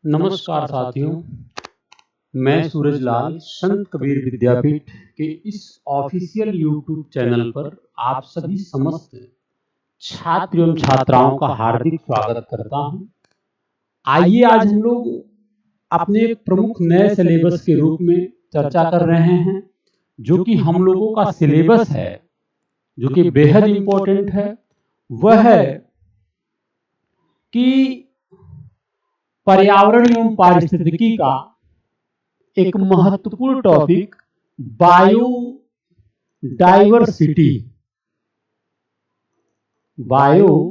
नमस्कार साथियों, मैं सूरज लाल संत कबीर विद्यापीठ के इस ऑफिशियल यूट्यूब चैनल पर आप सभी समस्त छात्र एवं छात्राओं का हार्दिक स्वागत करता हूं। आइए आज हम लोग अपने एक प्रमुख नए सिलेबस के रूप में चर्चा कर रहे हैं, जो कि हम लोगों का सिलेबस है, जो कि बेहद इंपॉर्टेंट है। वह है कि पर्यावरण एवं पारिस्थितिकी का एक महत्वपूर्ण टॉपिक बायोडाइवर्सिटी। बायोडाइवर्सिटी,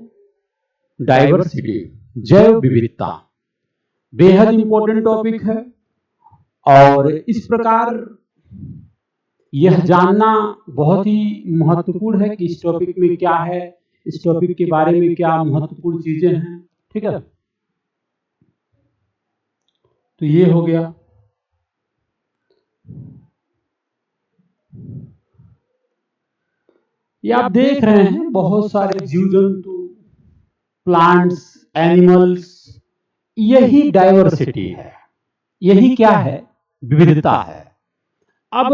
जैव विविधता, बेहद इंपॉर्टेंट टॉपिक है। और इस प्रकार यह जानना बहुत ही महत्वपूर्ण है कि इस टॉपिक में क्या है, इस टॉपिक के बारे में क्या महत्वपूर्ण चीजें हैं। ठीक है, तो ये हो गया। ये आप देख रहे हैं बहुत सारे जीव जंतु, प्लांट्स, एनिमल्स, यही डाइवर्सिटी है, यही क्या है, विविधता है। अब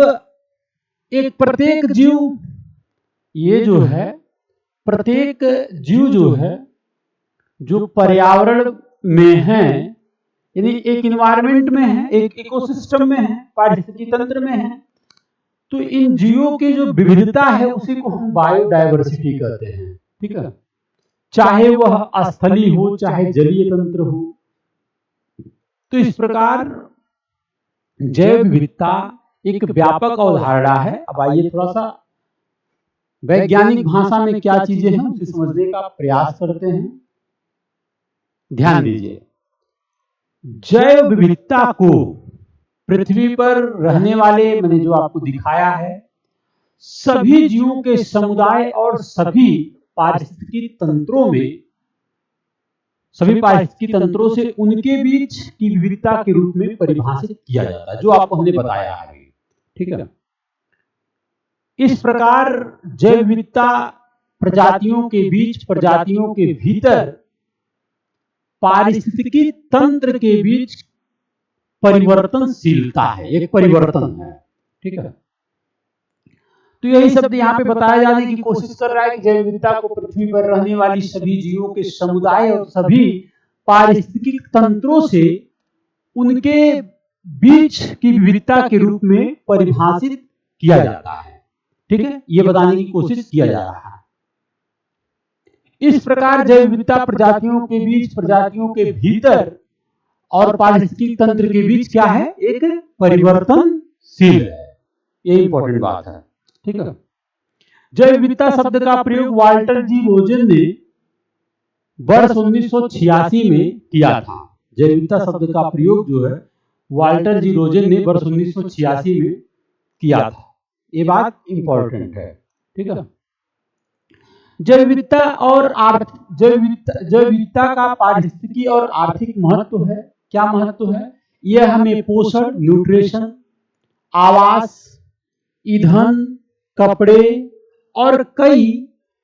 एक प्रत्येक जीव, ये जो है प्रत्येक जीव जो है, जो पर्यावरण में है, यानी एक इन्वायरमेंट में है, एक इकोसिस्टम में है, पारिस्थितिकी तंत्र में है, तो इन जीवों की जो विविधता है उसी को हम बायोडायवर्सिटी कहते हैं। ठीक है, चाहे वह स्थलीय हो चाहे जलीय तंत्र हो। तो इस प्रकार जैव विविधता एक व्यापक अवधारणा है। अब आइए थोड़ा सा वैज्ञानिक भाषा में क्या चीजें हैं उसे समझने का प्रयास करते हैं। ध्यान दीजिए, जैव विविधता को पृथ्वी पर रहने वाले, मैंने जो आपको दिखाया है, सभी जीवों के समुदाय और सभी पारिस्थितिकी तंत्रों में, सभी पारिस्थितिकी तंत्रों से उनके बीच की विविधता के रूप में परिभाषित किया जाता है, जो आपको हमने बताया है। ठीक है, इस प्रकार जैव विविधता प्रजातियों के बीच, प्रजातियों के भीतर, पारिस्थितिकी तंत्र के बीच परिवर्तनशीलता है, एक परिवर्तन है। ठीक है, तो यही शब्द यहाँ पे बताया जाने की कोशिश कर रहा है कि जैव विविधता को पृथ्वी पर रहने वाली सभी जीवों के समुदाय और सभी पारिस्थितिकी तंत्रों से उनके बीच की विविधता के रूप में परिभाषित किया जाता है। ठीक है, ये बताने की कोशिश किया जा रहा है। इस प्रकार जैव विविधता प्रजातियों के बीच, प्रजातियों के भीतर और पारिस्थितिकी तंत्र के बीच क्या है, एक परिवर्तनशील है। ये इंपॉर्टेंट बात है। ठीक है, जैव विविधता शब्द का प्रयोग वाल्टर जी रोजेन ने वर्ष 1986 में किया था। जैव विविधता शब्द का प्रयोग जो है वाल्टर जी रोजेन ने वर्ष 1986 में किया था। ये बात इंपॉर्टेंट है। ठीक है, जैव विविधता और जैव विविधता का पारिस्थितिकी और आर्थिक महत्व है। क्या महत्व है? यह हमें पोषण, न्यूट्रिशन, आवास, ईंधन, कपड़े और कई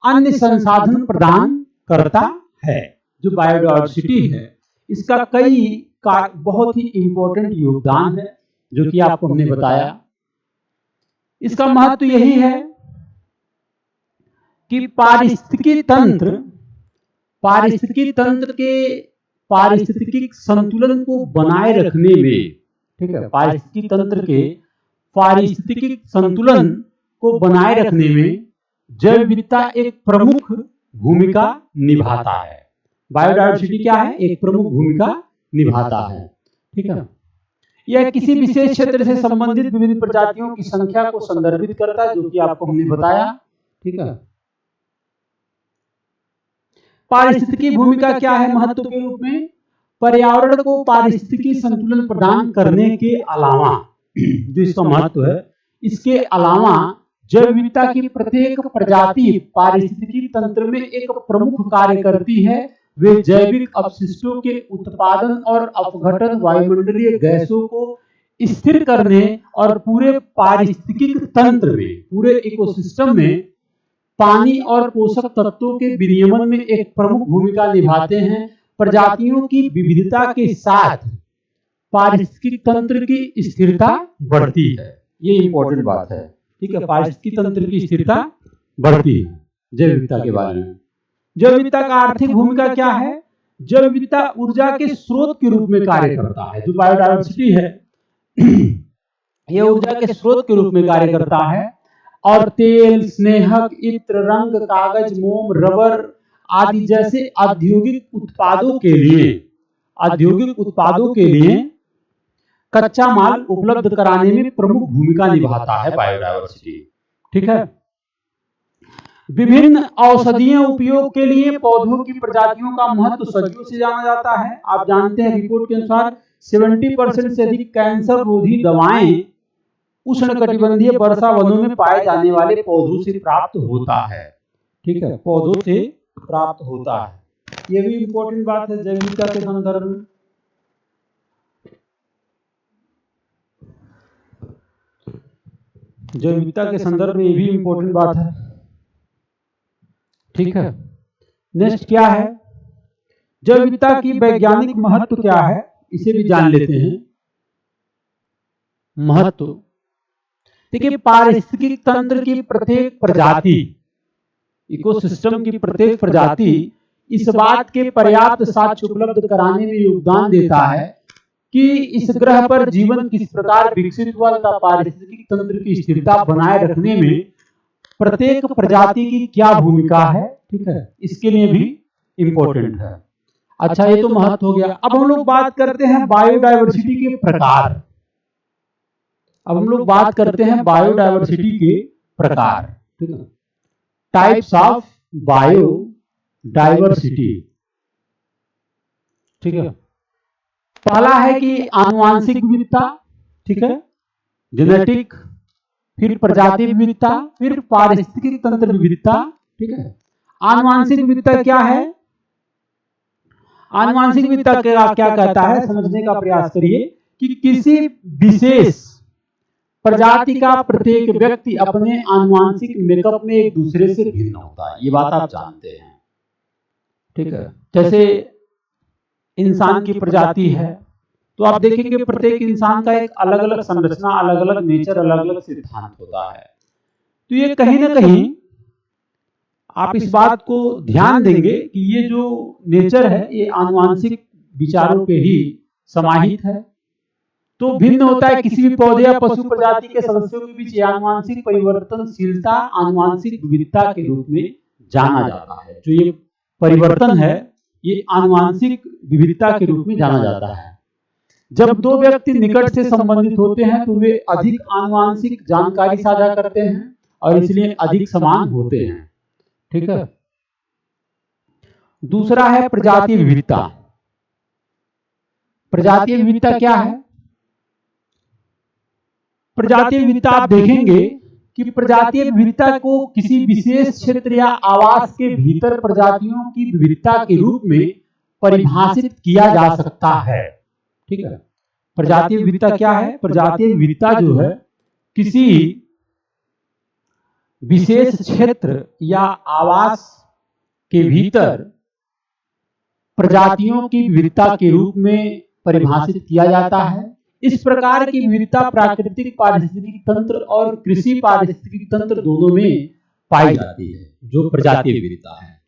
अन्य संसाधन प्रदान करता है। जो बायोडायवर्सिटी है, इसका कई का बहुत ही इंपॉर्टेंट योगदान है, जो कि आपको हमने बताया। इसका महत्व यही है कि पारिस्थितिकी तंत्र के पारिस्थितिकी संतुलन को बनाए रखने में, ठीक है, पारिस्थितिकी तंत्र के पारिस्थितिकी संतुलन को बनाए रखने में जैव विविधता एक प्रमुख भूमिका निभाता है। बायोडायवर्सिटी क्या है? एक प्रमुख भूमिका निभाता है। ठीक है, यह किसी विशेष क्षेत्र से संबंधित विभिन्न प्रजातियों की संख्या को संदर्भित करता है, जो कि आपको हमने बताया। ठीक है, पारिस्थितिकी भूमिका क्या है महत्व के रूप में? पर्यावरण को पारिस्थितिकी संतुलन प्रदान करने के अलावा, जो इसका महत्व है, इसके अलावा जैव विविधता की प्रत्येक प्रजाति पारिस्थितिकी तंत्र में एक प्रमुख कार्य करती है। वे जैविक अपशिष्टों के उत्पादन और अपघटन, वायुमंडलीय गैसों को स्थिर करने और पूरे पारिस्थितिकी तंत्र में, पूरे इकोसिस्टम में पानी और पोषक तत्वों के विनियमन में एक प्रमुख भूमिका निभाते हैं। प्रजातियों की विविधता के साथ पारिस्थितिक तंत्र की स्थिरता बढ़ती है। ये इंपॉर्टेंट बात है, ठीक है। पारिस्थितिक तंत्र की स्थिरता बढ़ती है जैव विविधता के बारे में। जैव विविधता का आर्थिक भूमिका क्या है? जैव विविधता ऊर्जा के स्रोत के रूप में कार्य करता है। जो बायोडायवर्सिटी है यह ऊर्जा के स्रोत के रूप में कार्य करता है और तेल, स्नेहक, इत्र, रंग, कागज, मोम, रबर आदि जैसे औद्योगिक उत्पादों के लिए कच्चा माल उपलब्ध कराने में प्रमुख भूमिका निभाता है बायोडायवर्सिटी, ठीक है। विभिन्न औषधीय उपयोग के लिए पौधों की प्रजातियों का महत्व सदियों से जाना जाता है। आप जानते हैं रिपोर्ट के अनुसार 70% से अधिक कैंसर रोधी दवाएं उष्णकटिबंधीय वर्षा वनों में पाए जाने वाले पौधों से प्राप्त होता है, ठीक है। पौधों से प्राप्त होता है, यह भी इंपॉर्टेंट बात है जैव विविधता के संदर्भ में। जैव विविधता के संदर्भ में यह भी इंपॉर्टेंट बात है, ठीक है। नेक्स्ट क्या है? जैव विविधता की वैज्ञानिक महत्व क्या है, इसे भी जान लेते हैं। महत्व देखिए, पारिस्थितिक तंत्र की प्रत्येक प्रजाति, इकोसिस्टम की प्रत्येक प्रजाति इस बात के पर्याप्त साक्ष्य उपलब्ध कराने में योगदान देता है कि इस ग्रह पर जीवन किस प्रकार विकसित हुआ तथा पारिस्थितिक तंत्र की स्थिरता बनाए रखने में प्रत्येक प्रजाति की क्या भूमिका है, ठीक है। इसके लिए भी इंपॉर्टेंट है। अच्छा, ये तो महत्व हो गया। अब हम लोग बात करते हैं बायोडायवर्सिटी के प्रकार। अब हम लोग बात करते हैं बायोडायवर्सिटी के प्रकार, ठीक है। टाइप्स ऑफ बायोडायवर्सिटी, ठीक है। पहला है कि आनुवांशिक विविधता, ठीक है, जेनेटिक, फिर प्रजाति विविधता, फिर पारिस्थितिक तंत्र विविधता, ठीक है। आनुवांशिक विविधता क्या है? आनुवांशिक विविधता क्या कहता है, समझने का प्रयास करिए कि किसी विशेष प्रजाति का प्रत्येक व्यक्ति अपने आनुवांशिक मेकअप में एक दूसरे से भिन्न होता है। ये बात आप जानते हैं, ठीक है। जैसे इंसान की प्रजाति है तो आप देखेंगे प्रत्येक इंसान का एक अलग अलग संरचना, अलग अलग नेचर, अलग अलग सिद्धांत होता है। तो ये कहीं ना कहीं आप इस बात को ध्यान देंगे कि ये जो नेचर है ये आनुवांशिक विचारों पे ही समाहित है। तो भिन्न होता है। किसी भी पौधे या पशु प्रजाति के सदस्यों के बीच आनुवांशिक परिवर्तनशीलता आनुवांशिक विविधता के रूप में जाना जाता है। जो ये परिवर्तन है ये आनुवांशिक विविधता के रूप में जाना जाता है। जब दो व्यक्ति निकट से संबंधित होते हैं तो वे अधिक आनुवांशिक जानकारी साझा करते हैं और इसलिए अधिक समान होते हैं, ठीक है। दूसरा है प्रजातीय विविधता। प्रजातीय विविधता क्या है? प्रजातीय विविधता आप देखेंगे कि प्रजातीय विविधता को किसी विशेष क्षेत्र या आवास के भीतर प्रजातियों की विविधता के रूप में परिभाषित किया जा सकता है, ठीक है। प्रजातीय विविधता क्या है? प्रजातीय विविधता जो है किसी विशेष क्षेत्र या आवास के भीतर प्रजातियों की विविधता के रूप में परिभाषित किया जाता है। इस प्रकार की विविधता प्राकृतिक पारिस्थितिक तंत्र और कृषि पारिस्थितिक तंत्र दोनों में पाई जाती है, जो प्रजातीय विविधता है।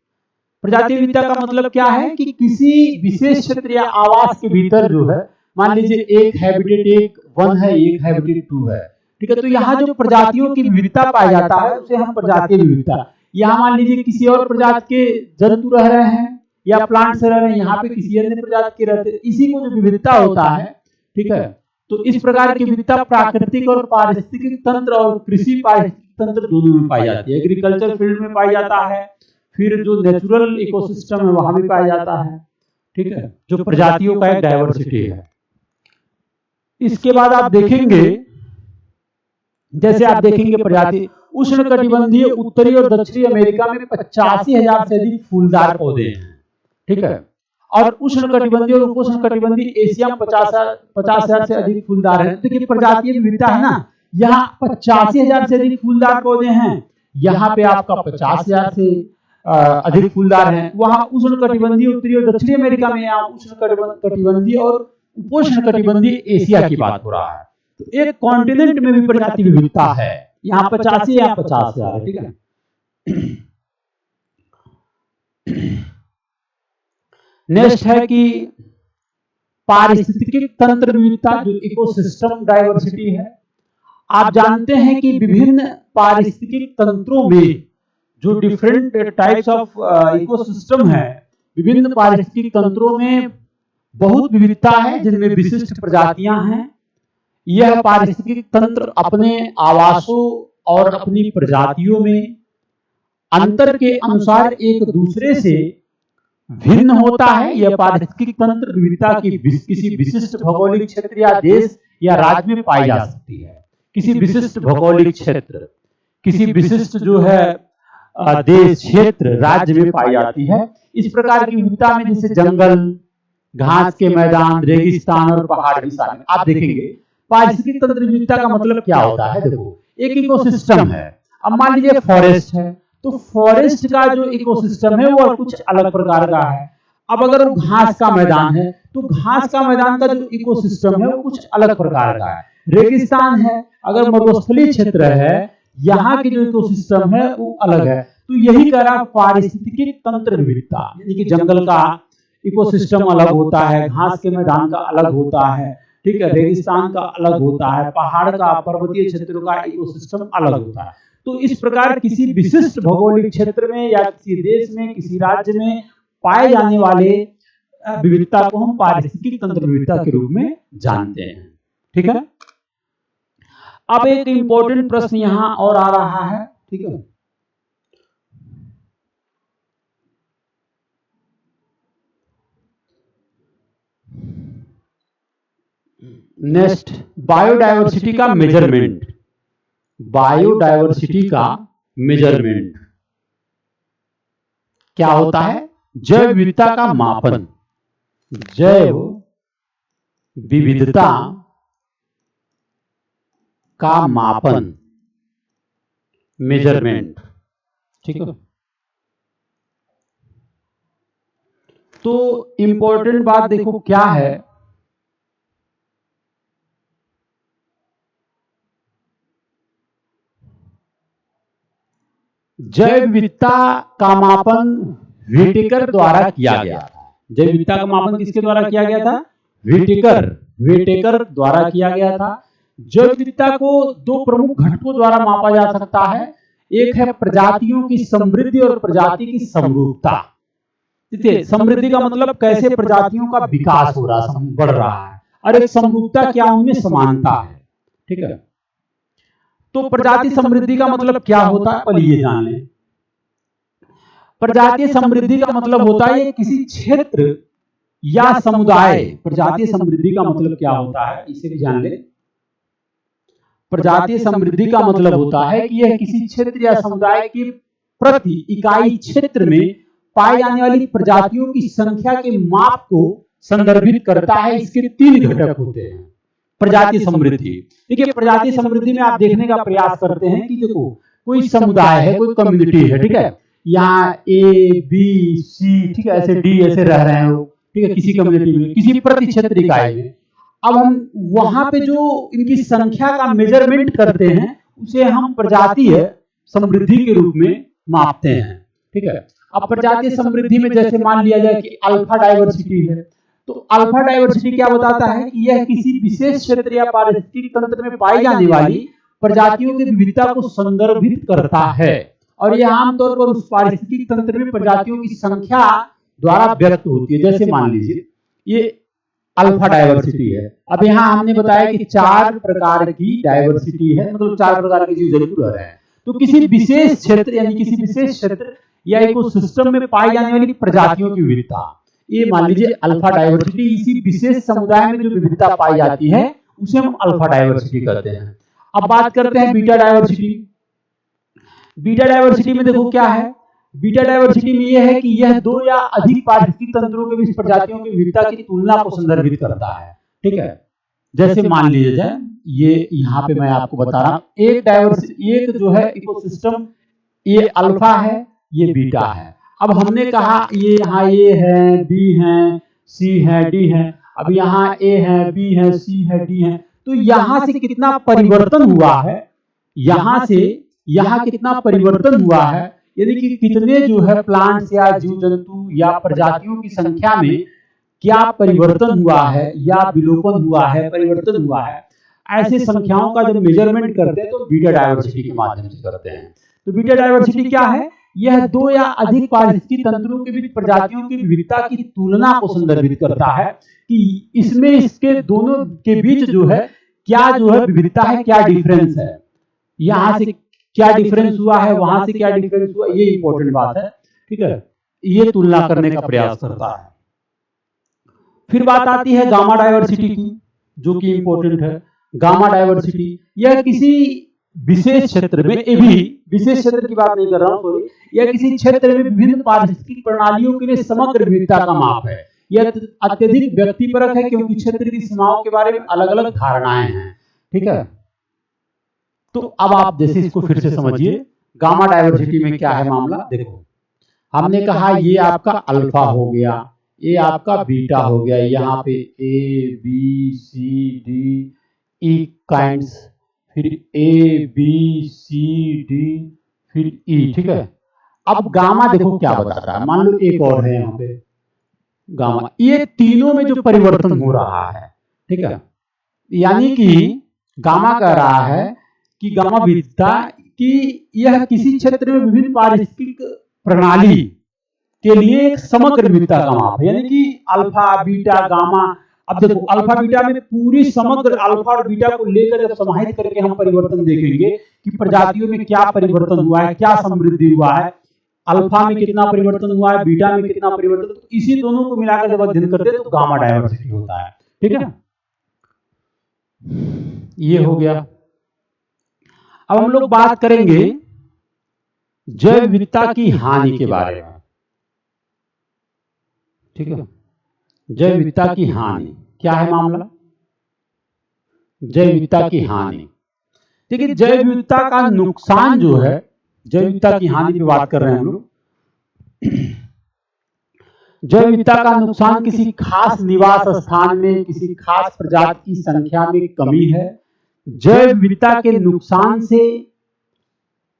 प्रजातीय विविधता का मतलब क्या है कि किसी विशेष क्षेत्र या आवास के भीतर जो है, मान लीजिए एक हैबिटेट 1 है, एक हैबिटेट 2 है, ठीक है। तो यहाँ जो प्रजातियों की विविधता पाया जाता है उसे हम प्रजातीय विविधता। यहाँ मान लीजिए किसी और प्रजाति के जंतु रह रहे हैं या प्लांट्स रह रहे हैं, यहाँ पे किसी अन्य प्रजाति के रहते हैं, इसी को जो विविधता होता है, ठीक है। तो इस प्रकार की विविधता प्राकृतिक और पारिस्थितिक तंत्र और कृषि पारिस्थितिक तंत्र दोनों में पाई जाती है। एग्रीकल्चर फील्ड में पाई जाता है, फिर जो नेचुरल इकोसिस्टम है वहां भी पाया जाता है, ठीक है, जो प्रजातियों का एक डायवर्सिटी है। इसके बाद आप देखेंगे, जैसे आप देखेंगे प्रजाति उष्णकटिबंधीय उत्तरी और दक्षिणी अमेरिका में 85,000 से अधिक फूलदार पौधे हैं, ठीक है। और उष्णकटिबंधीय और उपोष्णकटिबंधीय एशिया में 50,000 से अधिक फूलदार है। देखिए प्रजातीय विविधता है ना, यहाँ 85,000 से अधिक फूलदार पौधे हैं, यहाँ पे आपका 50,000 से अधिक फूलदार हैं। वहाँ उष्णकटिबंधीय उत्तरी और दक्षिणी अमेरिका में यहाँ उष्णकटिबंधीय और उपोष्ण कटिबंधीय एशिया की बात हो रहा है। तो एक कॉन्टिनेंट में भी प्रजाति विविधता है, यहाँ 50 या 50 से आ रहा है, ठीक है। नेक्स्ट है कि पारिस्थितिकी तंत्र विविधता, जो इकोसिस्टम डाइवर्सिटी है। आप जानते हैं कि विभिन्न पारिस्थितिकी तंत्रों में जो डिफरेंट टाइप्स ऑफ इकोसिस्टम है, विभिन्न पारिस्थितिकी तंत्रों में बहुत विविधता है, जिनमें विशिष्ट प्रजातियां हैं। यह पारिस्थितिकी तंत्र अपने आवासों और अपनी प्रजातियों में अंतर के अनुसार एक दूसरे से भिन्न होता है। यह पारिस्थितिकी तंत्र विविधता की किसी विशिष्ट भौगोलिक क्षेत्र या देश या राज्य में पाई जा सकती है। किसी विशिष्ट भौगोलिक क्षेत्र, किसी विशिष्ट जो है देश, क्षेत्र, राज्य में पाई जाती है। इस प्रकार की विविधता में जैसे जंगल, घास के मैदान, रेगिस्तान और पहाड़ भी शामिल। आप देखेंगे पारिस्थितिकी तंत्र विविधता का मतलब क्या होता है। देखो, एक इकोसिस्टम है, अब मान लीजिए फॉरेस्ट है, तो फॉरेस्ट का जो इकोसिस्टम है वो कुछ अलग प्रकार का है। अब अगर वो घास का मैदान है, तो घास का मैदान का जो इकोसिस्टम है वो कुछ अलग प्रकार का है। रेगिस्तान है, अगर मरुस्थलीय क्षेत्र है, यहाँ की जो इकोसिस्टम है वो अलग है। तो यही कह रहा पारिस्थितिकी तंत्र विविधता, यानी कि जंगल का इकोसिस्टम अलग होता है, घास के मैदान का अलग होता है, ठीक है, रेगिस्तान का अलग होता है, पहाड़ का, पर्वतीय क्षेत्रों का इकोसिस्टम अलग होता है। तो इस प्रकार किसी विशिष्ट भौगोलिक क्षेत्र में या किसी देश में, किसी राज्य में पाए जाने वाले विविधता को हम पारिस्थितिकी तंत्र विविधता के रूप में जानते हैं, ठीक है। अब एक इंपॉर्टेंट प्रश्न यहां और आ रहा है, ठीक है। नेक्स्ट, बायोडायवर्सिटी का मेजरमेंट। बायोडायवर्सिटी का मेजरमेंट क्या होता है? जैव विविधता का मापन, जैव विविधता का मापन, मेजरमेंट, ठीक है। तो इंपॉर्टेंट बात देखो क्या है, जैव विविधता का मापन व्हिटेकर द्वारा किया गया था। जैव विविधता का मापन किसके द्वारा किया गया था? व्हिटेकर द्वारा किया गया था। जैव विविधता को दो प्रमुख घटकों द्वारा मापा जा सकता है। एक है प्रजातियों की समृद्धि और प्रजाति की समरूपता। देखिए, समृद्धि का मतलब कैसे प्रजातियों का विकास हो रहा है, बढ़ रहा है, और एक समरूपता क्या, उनमें समानता है, ठीक है। तो प्रजाति समृद्धि का मतलब क्या होता है, पहले ये जान लें। प्रजातीय समृद्धि का मतलब होता है किसी क्षेत्र या समुदाय, प्रजातीय समृद्धि का मतलब क्या होता है, इसे भी जान लें। प्रजातीय समृद्धि का मतलब होता है कि यह किसी क्षेत्र या समुदाय की प्रति इकाई क्षेत्र में पाई जाने वाली प्रजातियों की संख्या के माप को संदर्भित करता है। इसके 3 घटक होते हैं प्रजातीय समृद्धि। देखिए, प्रजातीय समृद्धि में आप देखने का प्रयास करते हैं कि देखो, कोई समुदाय है, कोई कम्युनिटी है, ठीक है, यहाँ ए बी सी, ठीक है, ऐसे डी ऐसे रह रहे हैं लोग, ठीक है, किसी कम्युनिटी में, किसी प्रति क्षेत्र इकाई में। अब हम वहां पे जो इनकी संख्या का मेजरमेंट करते हैं उसे हम प्रजातीय समृद्धि के रूप में मापते हैं, ठीक है। अब प्रजातीय समृद्धि में जैसे मान लिया जाए कि अल्फा डाइवर्सिटी है, तो अल्फा डाइवर्सिटी क्या बताता है कि यह किसी विशेष क्षेत्र या पारिस्थितिक तंत्र में पाई जाने वाली प्रजातियों की विविधता को संदर्भित करता है, और यह आमतौर पर उस पारिस्थितिक तंत्र में प्रजातियों की संख्या द्वारा व्यक्त होती है। जैसे मान लीजिए ये अल्फा डाइवर्सिटी है। अब यहाँ हमने बताया कि 4 प्रकार की डाइवर्सिटी है, मतलब 4 प्रकार की जीव जंतु रह रहे हैं। तो किसी विशेष क्षेत्र यानी किसी विशेष क्षेत्र या इकोसिस्टम में पाई जाने वाली प्रजातियों की विविधता, ये मान लीजिए अल्फा डाइवर्सिटी, इसी विशेष समुदाय में जो विविधता पाई जाती है उसे हम अल्फा डाइवर्सिटी कहते हैं। अब बात करते हैं बीटा डाइवर्सिटी। बीटा डाइवर्सिटी में देखो क्या है, बीटा डाइवर्सिटी में यह है कि यह 2 या अधिक पारिस्थितिक तंत्रों के बीच प्रजातियों की विविधता की तुलना को संदर्भित करता है, ठीक है। जैसे मान लीजिए जाए, ये यहाँ पे मैं आपको बता रहा हूँ, एक जो है इकोसिस्टम, ये अल्फा है, ये बीटा है। अब हमने कहा ये यहाँ ए है, बी है, सी है, डी है। अब यहाँ ए है, बी है, सी है, डी है, तो यहाँ से कितना परिवर्तन हुआ है, यहाँ से यहाँ कितना परिवर्तन हुआ है, यानी कि कितने जो है प्लांट्स या जीव जंतु या प्रजातियों की संख्या में क्या परिवर्तन हुआ है या विलोपन हुआ है, परिवर्तन हुआ है, ऐसे संख्याओं का जब मेजरमेंट करते हैं तो बीटा डायवर्सिटी के माध्यम से करते हैं। तो बीटा डायवर्सिटी क्या है? यह दो या अधिक पारिस्थितिक तंत्रों के बीच प्रजातियों की विविधता की तुलना को संदर्भित करता है कि इसमें इसके दोनों के बीच जो है क्या जो है विविधता है, क्या डिफरेंस है, यहाँ से क्या डिफरेंस हुआ है, वहां से क्या डिफरेंस हुआ, ये इंपॉर्टेंट बात है। ठीक है, ये तुलना करने का प्रयास करता है। फिर बात आती है गामा डायवर्सिटी की, जो कि इंपॉर्टेंट है। गामा डायवर्सिटी यह किसी विशेष क्षेत्र में, ये भी विशेष क्षेत्र की बात नहीं कर रहा हूं, सॉरी, यह किसी क्षेत्र में विभिन्न पारिस्थितिक प्रणालियों के लिए समग्र विविधता का माप है। यह अत्यधिक व्यक्तिपरक है क्योंकि क्षेत्र की सीमाओं के बारे में अलग अलग धारणाएं हैं। ठीक है, तो अब आप जैसे इसको फिर से समझिए, गामा डायवर्सिटी में क्या है मामला। देखो, हमने कहा ये आपका अल्फा हो गया, ये आपका बीटा हो गया, यहाँ पे A B C D E kinds, फिर ए बी सी डी, फिर ई। ठीक है, अब गामा देखो क्या बता रहा है, मान लो एक और है यहाँ पे गामा, ये तीनों में जो परिवर्तन हो रहा है। ठीक है, यानी कि गामा कह रहा है कि गामा विविधता की यह किसी क्षेत्र में विभिन्न पारिस्थितिक प्रणाली के लिए एक समग्र विविधता का माप है। यानी कि अल्फा बीटा गामा, अब देखो अल्फा बीटा में पूरी समग्र अल्फा और बीटा को लेकर जब समाहित करके हम परिवर्तन देखेंगे कि प्रजातियों में क्या परिवर्तन हुआ है, क्या समृद्धि हुआ है, अल्फा में कितना परिवर्तन हुआ है, बीटा में कितना परिवर्तन, तो इसी दोनों को मिलाकर जब अध्ययन करते हैं तो गामा डायवर्सिटी होता है। ठीक है, ये हो गया। अब हम लोग बात करेंगे जैव विविधता की हानि के बारे में। ठीक है, जैव विविधता की हानि क्या है मामला? जैव विविधता की हानि, देखिए जैव विविधता का नुकसान जो है, जैव विविधता की हानि की बात कर रहे हैं हम लोग। जैव विविधता का नुकसान किसी खास निवास स्थान में किसी खास प्रजाति की संख्या में कमी है। जैव विविधता के नुकसान से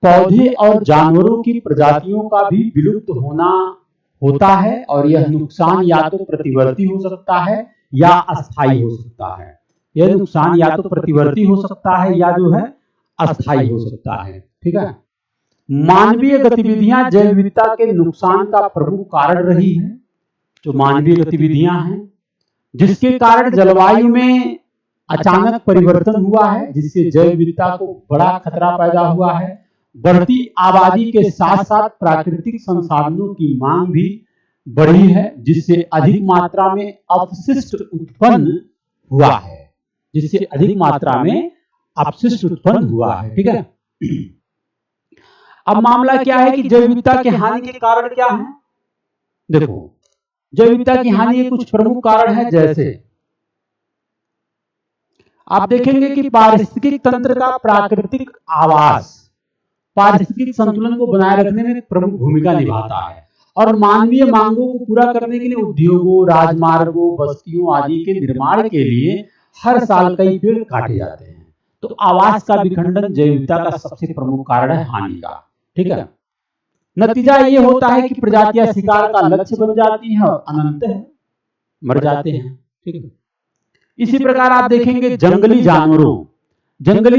पौधे और जानवरों की प्रजातियों का भी विलुप्त होना होता है, और यह नुकसान या तो प्रतिवर्ती हो सकता है या अस्थायी हो सकता है। यह नुकसान या तो प्रतिवर्ती हो सकता है या जो है अस्थायी हो सकता है। ठीक है, मानवीय गतिविधियां जैव विविधता के नुकसान का प्रमुख कारण रही है। जो मानवीय गतिविधियां हैं जिसके कारण जलवायु में अचानक परिवर्तन हुआ है, जिससे जैव विविधता को बड़ा खतरा पैदा हुआ है। बढ़ती आबादी के साथ साथ प्राकृतिक संसाधनों की मांग भी बढ़ी है, जिससे अधिक मात्रा में अपशिष्ट उत्पन्न हुआ है, जिससे अधिक मात्रा में अपशिष्ट उत्पन्न हुआ है। ठीक है, अब मामला क्या है कि जैव विविधता की हानि के कारण क्या है? देखो, जैव विविधता की हानि के कुछ प्रमुख कारण है, जैसे आप देखेंगे कि पारिस्थितिक तंत्र का प्राकृतिक आवास पारिस्थितिक संतुलन को बनाए रखने में प्रमुख भूमिका निभाता है, और मानवीय मांगों को पूरा करने के लिए उद्योगों, राजमार्गों, बस्तियों आदि के निर्माण के लिए हर साल कई पेड़ काटे जाते हैं। तो आवास का विखंडन जैव विविधता का सबसे प्रमुख कारण है हानि का। ठीक है, नतीजा ये होता है कि प्रजातियां शिकार का लक्ष्य बन जाती हैं और अनंतः मर जाते हैं। ठीक है, इसी प्रकार आप देखेंगे जंगली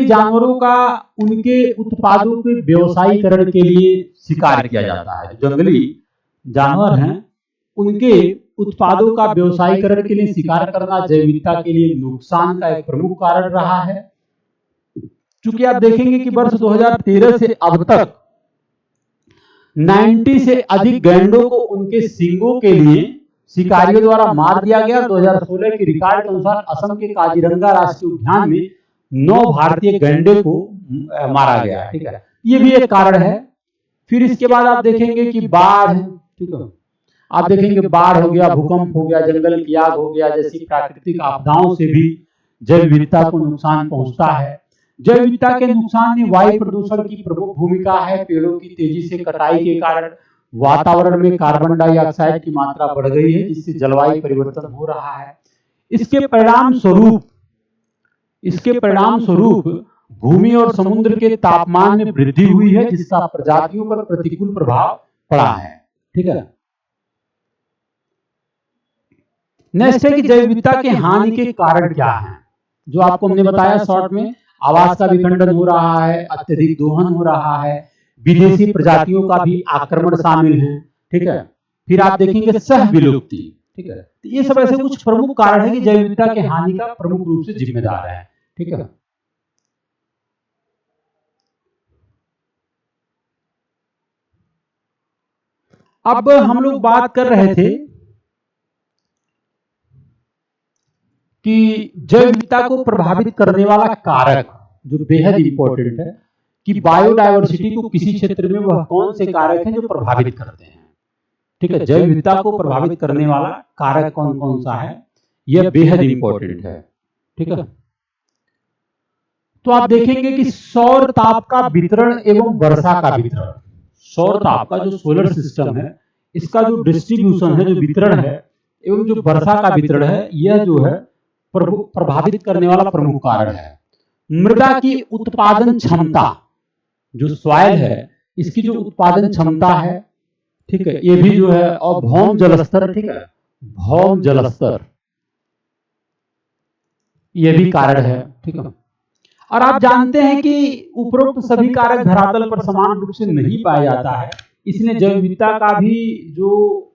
जानवरों का उनके उत्पादों के व्यवसायीकरण के लिए शिकार किया जाता है। जंगली जानवर हैं, उनके उत्पादों का व्यवसायीकरण के लिए शिकार करना जैव विविधता के लिए नुकसान का एक प्रमुख कारण रहा है। चूंकि आप देखेंगे कि वर्ष 2013 से अब तक 90 से अधिक गैंडों को उनके सींगों के लिए शिकारियों द्वारा मार दिया गया। 2016 के रिकॉर्ड के अनुसार असम के काजीरंगा राष्ट्रीय उद्यान में 9 भारतीय गैंडे को मारा गया। ठीक है, ये भी एक कारण है। फिर इसके बाद आप देखेंगे कि बाढ़, ठीक है, आप देखेंगे बाढ़ हो गया, भूकंप हो गया, जंगल की आग हो गया, जैसी प्राकृतिक आपदाओं से भी जैव विविधता को नुकसान पहुंचता है। जैव विविधता के नुकसान में वायु प्रदूषण की प्रमुख भूमिका है। पेड़ों की तेजी से कटाई के कारण वातावरण में कार्बन डाइऑक्साइड की मात्रा बढ़ गई है, जिससे जलवायु परिवर्तन हो रहा है। इसके परिणाम स्वरूप भूमि और समुद्र के तापमान में वृद्धि हुई है, जिसका प्रजातियों पर प्रतिकूल प्रभाव पड़ा है। ठीक है। नेक्स्ट है कि जैव विविधता के हानि के कारण क्या हैं, जो आपको हमने बताया शॉर्ट में। आवास का विखंडन हो रहा है, अत्यधिक दोहन हो रहा है, विदेशी प्रजातियों का भी आक्रमण शामिल है। ठीक है। फिर आप देखेंगे सह विलुप्ति। ठीक है। तो ये सब ऐसे कुछ प्रमुख कारण है कि जैव विविधता के हानि का प्रमुख रूप से जिम्मेदार है। ठीक है। अब हम लोग बात कर रहे थे कि जैव विविधता को प्रभावित करने वाला कारक, जो बेहद इंपॉर्टेंट है, कि बायोडायवर्सिटी को किसी क्षेत्र में वह कौन से कारक हैं जो प्रभावित करते हैं। ठीक है। जैव विविधता को प्रभावित करने वाला कारक कौन कौन सा है, यह बेहद इंपॉर्टेंट है। ठीक है। तो आप देखेंगे कि सौर ताप का वितरण एवं वर्षा का वितरण, सौर ताप का जो सोलर सिस्टम है, इसका जो डिस्ट्रीब्यूशन है, जो वितरण है, एवं जो वर्षा का वितरण है, यह जो है प्रभावित करने वाला प्रमुख कारण है। मृदा की उत्पादन क्षमता, जो सॉइल है, इसकी जो उत्पादन क्षमता है, ठीक है, ये भी जो है, और भौम जलस्तर, ठीक है, भौम जलस्तर, ये भी कारण है। ठीक है। और आप जानते हैं कि उपरोक्त सभी कारक धरातल पर समान रूप से नहीं पाया जाता है, इसलिए जैव विविधता का भी जो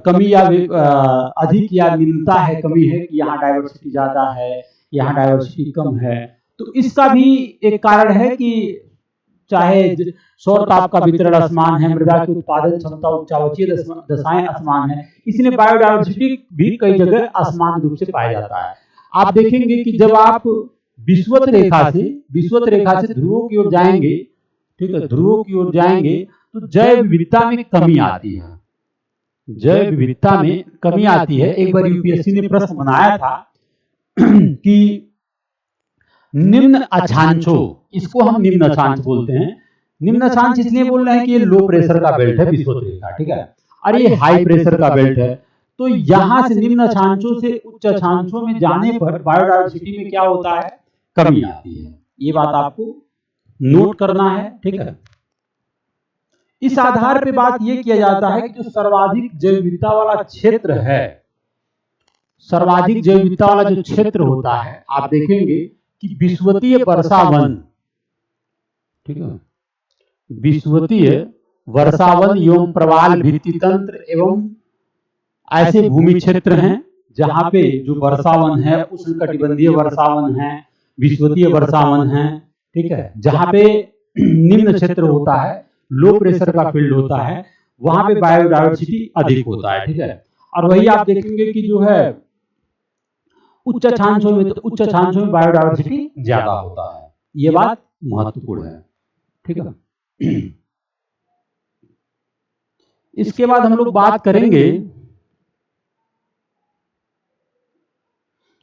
कमी या अधिक या न्यूनता है, कमी है कि यहाँ डाइवर्सिटी ज्यादा है, यहाँ डाइवर्सिटी कम है, तो इसका भी एक कारण है कि चाहे सौर ताप का वितरण असमान है, मृदा की उत्पादन क्षमता, उच्चावचीय दशाएं असमान है, इसलिए बायोडाइवर्सिटी भी कई जगह असमान रूप से पाया जाता है। आप देखेंगे कि जब आप विषुवत रेखा से ध्रुवों की ओर जाएंगे, ठीक है, ध्रुवों की ओर जाएंगे, तो जैव विविधता में कमी आती है, जैव विविधता में कमी आती है। एक बार यूपीएससी ने प्रश्न बनाया था कि निम्न अक्षांशों, इसको हम निम्न अक्षांश बोलते हैं, निम्न अक्षांश इसलिए बोल रहे हैं कि ये लो प्रेशर का बेल्ट है विषुवत रेखा, ठीक है, और ये हाई प्रेशर का बेल्ट है। तो यहां से निम्न अक्षांशों से उच्च अक्षांशों में जाने पर बायोडायवर्सिटी में क्या होता है, कमी आती है। ये बात आपको नोट करना है। ठीक है। इस आधार पे बात यह किया जाता है कि जो सर्वाधिक जैव विविधता वाला क्षेत्र है, सर्वाधिक जैव विविधता वाला जो क्षेत्र होता है, आप देखेंगे कि विषुवतीय वर्षा वन, ठीक है, विषुवतीय वर्षा वन एवं प्रवाल भित्ति तंत्र एवं ऐसे भूमि क्षेत्र हैं जहां पे जो वर्षावन है, उष्णकटिबंधीय वर्षावन है, विषुवतीय वर्षावन है, ठीक है, जहां पे निम्न क्षेत्र होता है, लो प्रेशर का फील्ड होता है, वहां पे बायोडायवर्सिटी अधिक होता है। ठीक है। और वही आप देखेंगे कि जो है उच्च अक्षांशों में बायोडायवर्सिटी ज्यादा होता है। ये बात महत्वपूर्ण है। ठीक है। इसके बाद हम लोग बात करेंगे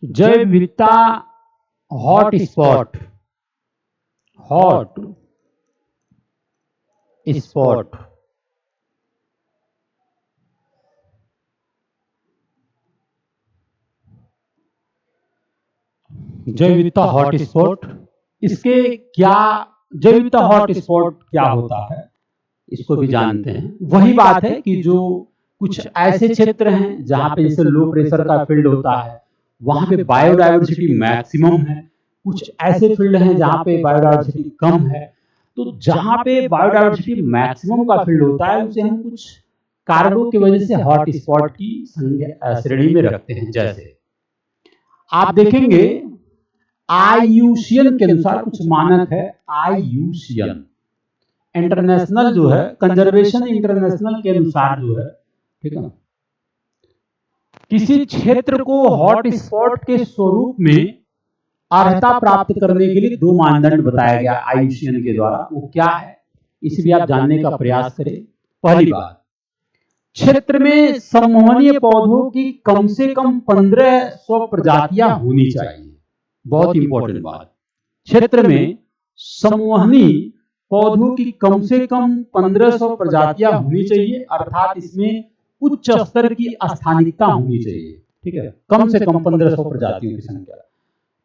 जैव विविधता हॉट स्पॉट, हॉट स्पॉट, जैव विविधता हॉट स्पॉट, इसके क्या, जैव विविधता हॉट स्पॉट क्या होता है, इसको भी जानते हैं। वही बात है कि जो कुछ ऐसे क्षेत्र हैं जहां पे जैसे लो प्रेशर का फील्ड होता है, वहां पे बायोडायवर्सिटी मैक्सिमम है, कुछ ऐसे फील्ड हैं जहां पे बायोडायवर्सिटी कम है। तो जहां पे बायोडायवर्सिटी मैक्सिमम का फील्ड होता है, उसे हम कुछ कारणों की वजह से हॉट स्पॉट की श्रेणी में रखते हैं। जैसे आप देखेंगे आईयूसीएन के अनुसार कुछ मानक है, आईयूसीएन इंटरनेशनल जो है, कंजर्वेशन इंटरनेशनल के अनुसार जो है, ठीक है, किसी क्षेत्र को हॉट स्पॉट के स्वरूप में अर्हता प्राप्त करने के लिए दो मानदंड बताया गया आईयूसीएन के द्वारा। वो क्या है, इसे भी आप जानने का प्रयास करें। पहली बात, क्षेत्र में समूहनीय पौधों की कम से कम 1500 प्रजातियां होनी चाहिए। बहुत इंपॉर्टेंट बात, क्षेत्र में समूहनीय पौधों की कम से कम 1500 प्रजातियां होनी चाहिए, अर्थात इसमें उच्च स्तर की स्थानिकता होनी चाहिए। ठीक है, कम से कम 1500 प्रजातियों की संख्या।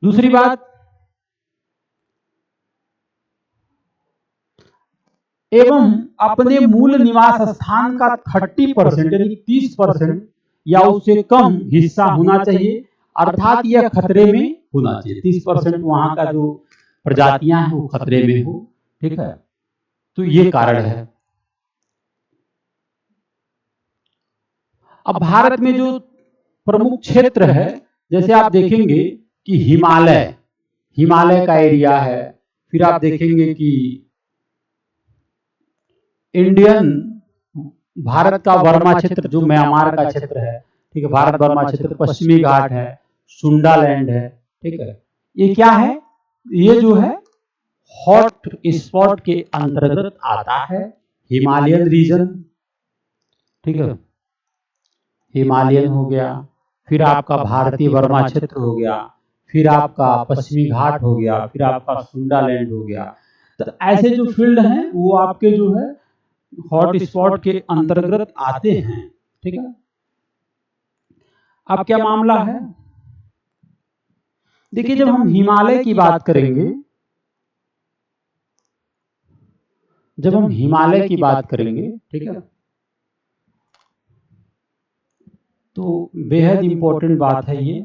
दूसरी बात, एवं अपने मूल निवास स्थान का 30% यानी 30% या उससे कम हिस्सा होना चाहिए, अर्थात यह खतरे में होना चाहिए। 30% वहां का जो प्रजातियां हैं वो खतरे में हो, ठीक है, तो ये कारण है। अब भारत में जो प्रमुख क्षेत्र है, जैसे आप देखेंगे कि हिमालय का एरिया है, फिर आप देखेंगे कि इंडियन भारत का वर्मा क्षेत्र जो म्यांमार का क्षेत्र है, ठीक है, भारत वर्मा क्षेत्र, पश्चिमी घाट है, सुंडालैंड है, ठीक है, ये क्या है, ये जो है हॉट स्पॉट के अंतर्गत आता है। हिमालयन रीजन, ठीक है, हिमालयन हो गया, फिर आपका भारतीय वर्मा क्षेत्र हो गया, फिर आपका पश्चिमी घाट हो गया, फिर आपका सुंडालैंड हो गया। तो ऐसे जो फील्ड हैं वो आपके जो है हॉट स्पॉट के अंतर्गत आते हैं, ठीक है। अब क्या मामला है, देखिए जब हम हिमालय की बात करेंगे, जब हम हिमालय की बात करेंगे, ठीक है, तो बेहद इंपॉर्टेंट बात है ये